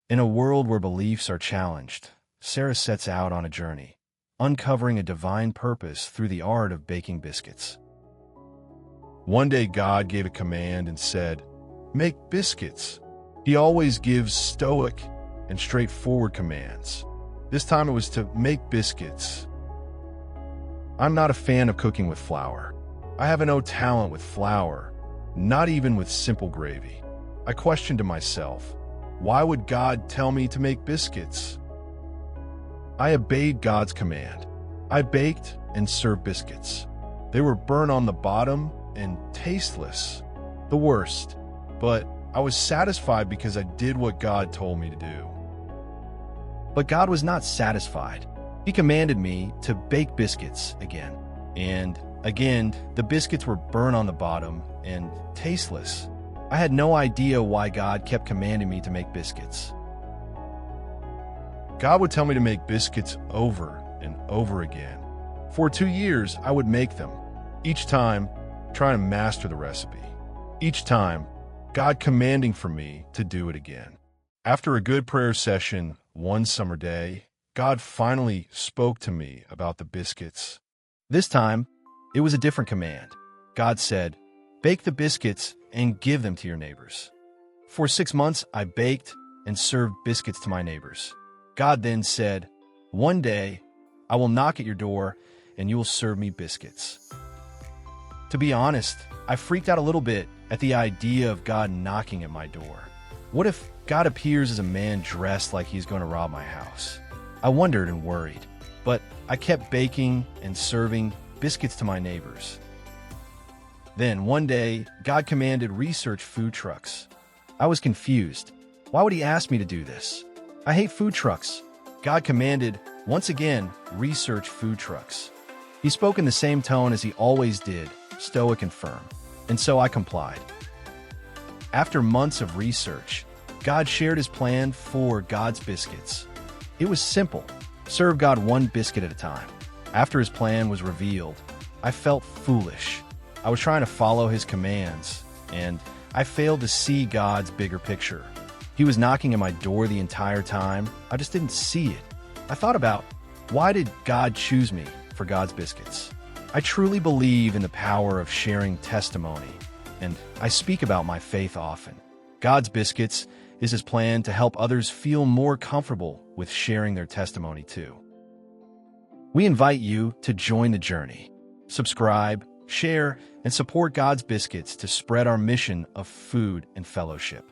In a world where beliefs are challenged, Sarah sets out on a journey, uncovering a divine purpose through the art of baking biscuits. One day God gave a command and said, "Make biscuits." He always gives stoic and straightforward commands. This time it was to make biscuits. I'm not a fan of cooking with flour. I have no talent with flour, not even with simple gravy. I questioned to myself, why would God tell me to make biscuits? I obeyed God's command. I baked and served biscuits. They were burnt on the bottom and tasteless, the worst, but I was satisfied because I did what God told me to do. But God was not satisfied. He commanded me to bake biscuits again. And again, the biscuits were burnt on the bottom and tasteless. I had no idea why God kept commanding me to make biscuits. God would tell me to make biscuits over and over again. For 2 years, I would make them, each time trying to master the recipe. Each time, God commanding for me to do it again. After a good prayer session one summer day, God finally spoke to me about the biscuits. This time, it was a different command. God said, "Bake the biscuits and give them to your neighbors." For 6 months, I baked and served biscuits to my neighbors. God then said, "One day, I will knock at your door and you will serve me biscuits." To be honest, I freaked out a little bit at the idea of God knocking at my door. What if God appears as a man dressed like he's going to rob my house? I wondered and worried, but I kept baking and serving biscuits to my neighbors. Then one day, God commanded research food trucks. I was confused. Why would he ask me to do this? I hate food trucks. God commanded, once again, research food trucks. He spoke in the same tone as he always did, stoic and firm, and so I complied. After months of research, God shared his plan for God's biscuits. It was simple. Serve God one biscuit at a time. After his plan was revealed, I felt foolish. I was trying to follow his commands, and I failed to see God's bigger picture. He was knocking at my door the entire time. I just didn't see it. I thought about, why did God choose me for God's biscuits? I truly believe in the power of sharing testimony, and I speak about my faith often. God's biscuits is his plan to help others feel more comfortable with sharing their testimony too. We invite you to join the journey. Subscribe, share, and support God's Biscuits to spread our mission of food and fellowship.